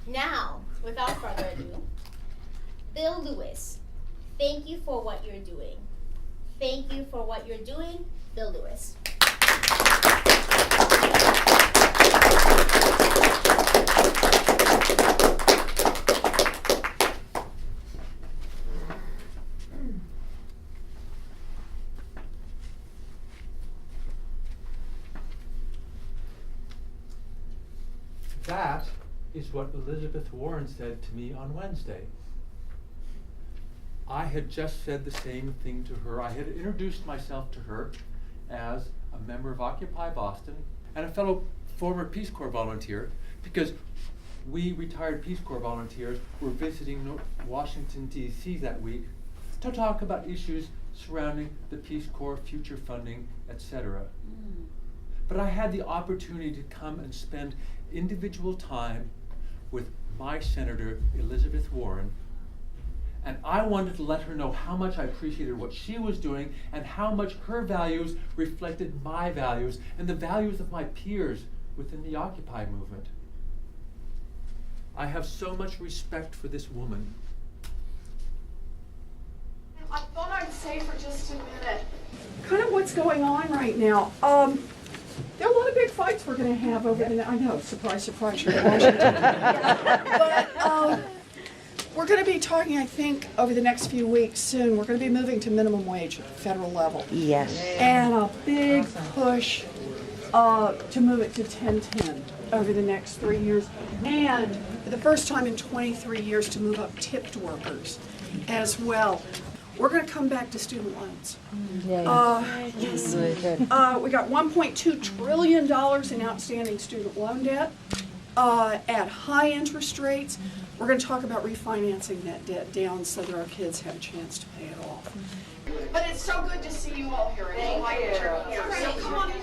Now, without further ado, Bill Lewis, thank you for what you're doing. Thank you for what you're doing, Bill Lewis. That is what Elizabeth Warren said to me on Wednesday. I had just said the same thing to her. I had introduced myself to her as a member of Occupy Boston and a fellow former Peace Corps volunteer, because we retired Peace Corps volunteers were visiting Washington, D.C. that week to talk about issues surrounding the Peace Corps, future funding, etc. But I had the opportunity to come and spend individual time with my senator, Elizabeth Warren, and I wanted to let her know how much I appreciated what she was doing and how much her values reflected my values and the values of my peers within the Occupy movement. I have so much respect for this woman. I thought I'd say for just a minute kind of what's going on right now. There are a lot of big fights we're going to have over the, I know, surprise, surprise, you're in Washington. But we're going to be talking, I think, over the next few weeks soon, we're going to be moving to minimum wage at the federal level. Yes. And a big push to move it to 1010 over the next 3 years. And for the first time in 23 years to move up tipped workers as well. We're going to come back to student loans. Yes. We got $1.2 trillion in outstanding student loan debt at high interest rates. We're going to talk about refinancing that debt down so that our kids have a chance to pay it off. But it's so good to see you all here. Thank you. So come on in.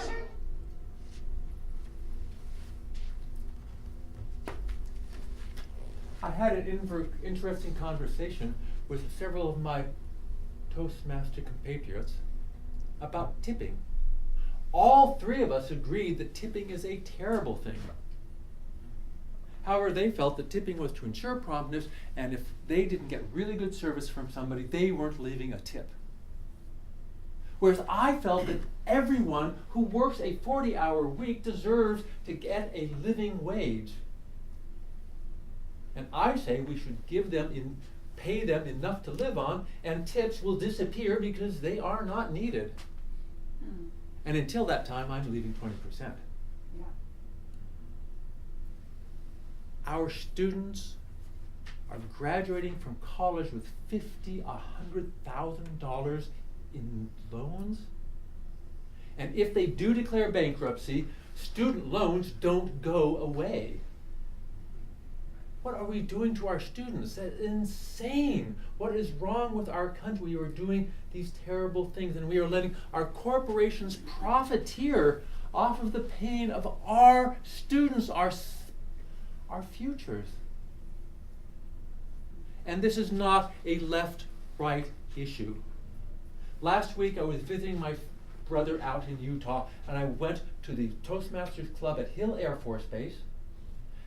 I had an interesting conversation with several of my Toastmaster compatriots about tipping. All three of us agreed that tipping is a terrible thing. However, they felt that tipping was to ensure promptness, and if they didn't get really good service from somebody, they weren't leaving a tip. Whereas I felt that everyone who works a 40-hour week deserves to get a living wage. And I say we should pay them enough to live on, and tips will disappear because they are not needed. And until that time, I'm leaving 20%. Yeah. Our students are graduating from college with $50,000, $100,000 in loans. And if they do declare bankruptcy, student loans don't go away. What are we doing to our students? That's insane. What is wrong with our country? We are doing these terrible things, and we are letting our corporations profiteer off of the pain of our students, our futures. And this is not a left-right issue. Last week I was visiting my brother out in Utah, and I went to the Toastmasters Club at Hill Air Force Base,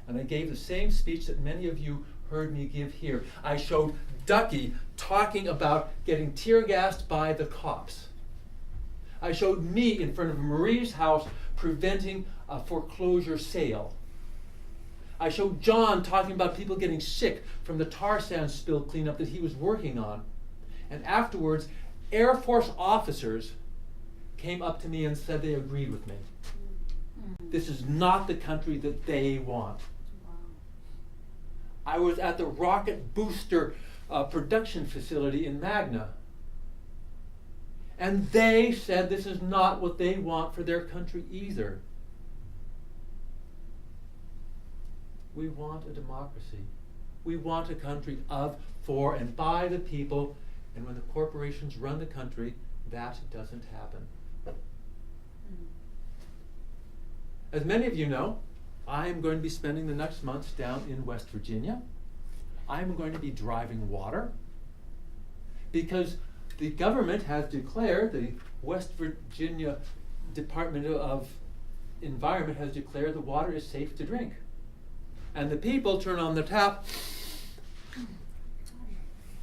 and I gave the same speech that many of you heard me give here. I showed Ducky talking about getting tear gassed by the cops. I showed me in front of Marie's house preventing a foreclosure sale. I showed John talking about people getting sick from the tar sand spill cleanup that he was working on. And afterwards, Air Force officers came up to me and said they agreed with me. This is not the country that they want. I was at the rocket booster production facility in Magna, and they said this is not what they want for their country either. We want a democracy. We want a country of, for, and by the people, and when the corporations run the country, that doesn't happen. As many of you know, I am going to be spending the next months down in West Virginia. I'm going to be driving water because the government has declared, the West Virginia Department of Environment has declared the water is safe to drink. And the people turn on the tap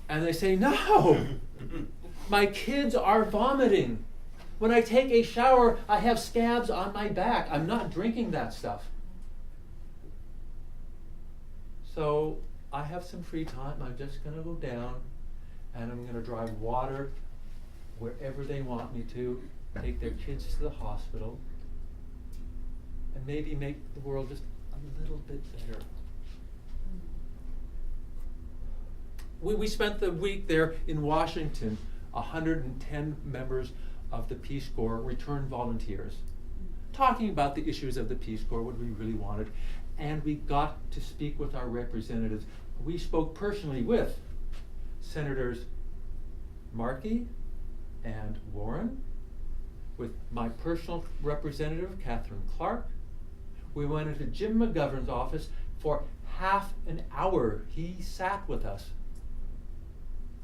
and they say, no, my kids are vomiting. When I take a shower, I have scabs on my back. I'm not drinking that stuff. So I have some free time. I'm just going to go down and I'm going to drive water wherever they want me to, take their kids to the hospital, and maybe make the world just a little bit better. We spent the week there in Washington, 110 members of the Peace Corps, returned volunteers, talking about the issues of the Peace Corps, what we really wanted, and we got to speak with our representatives. We spoke personally with Senators Markey and Warren, with my personal representative, Catherine Clark. We went into Jim McGovern's office for half an hour. He sat with us.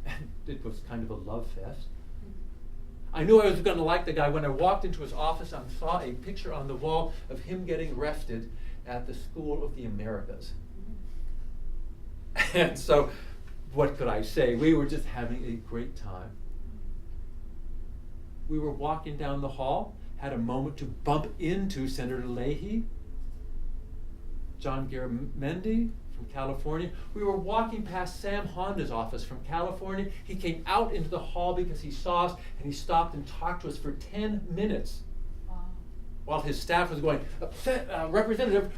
And it was kind of a love fest. I knew I was going to like the guy when I walked into his office and saw a picture on the wall of him getting arrested at the School of the Americas. And so, what could I say? We were just having a great time. We were walking down the hall, had a moment to bump into Senator Leahy, John Garamendi from California. We were walking past Sam Honda's office from California. He came out into the hall because he saw us, and he stopped and talked to us for 10 minutes. Wow. While his staff was going, Representative,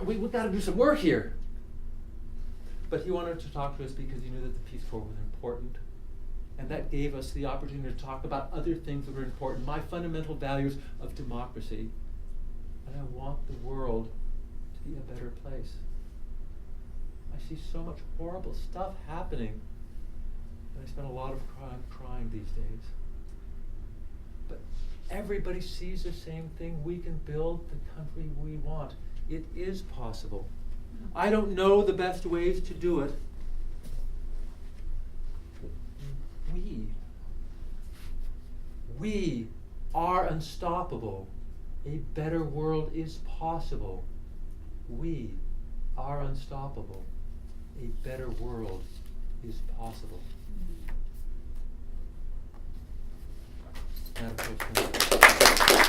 we've got to do some work here. But he wanted to talk to us because he knew that the Peace Corps was important. And that gave us the opportunity to talk about other things that were important, my fundamental values of democracy. And I want the world to be a better place. I see so much horrible stuff happening, and I spend a lot of time crying these days. But everybody sees the same thing. We can build the country we want. It is possible. I don't know the best ways to do it. We are unstoppable. A better world is possible. We are unstoppable. A better world is possible. Madam President.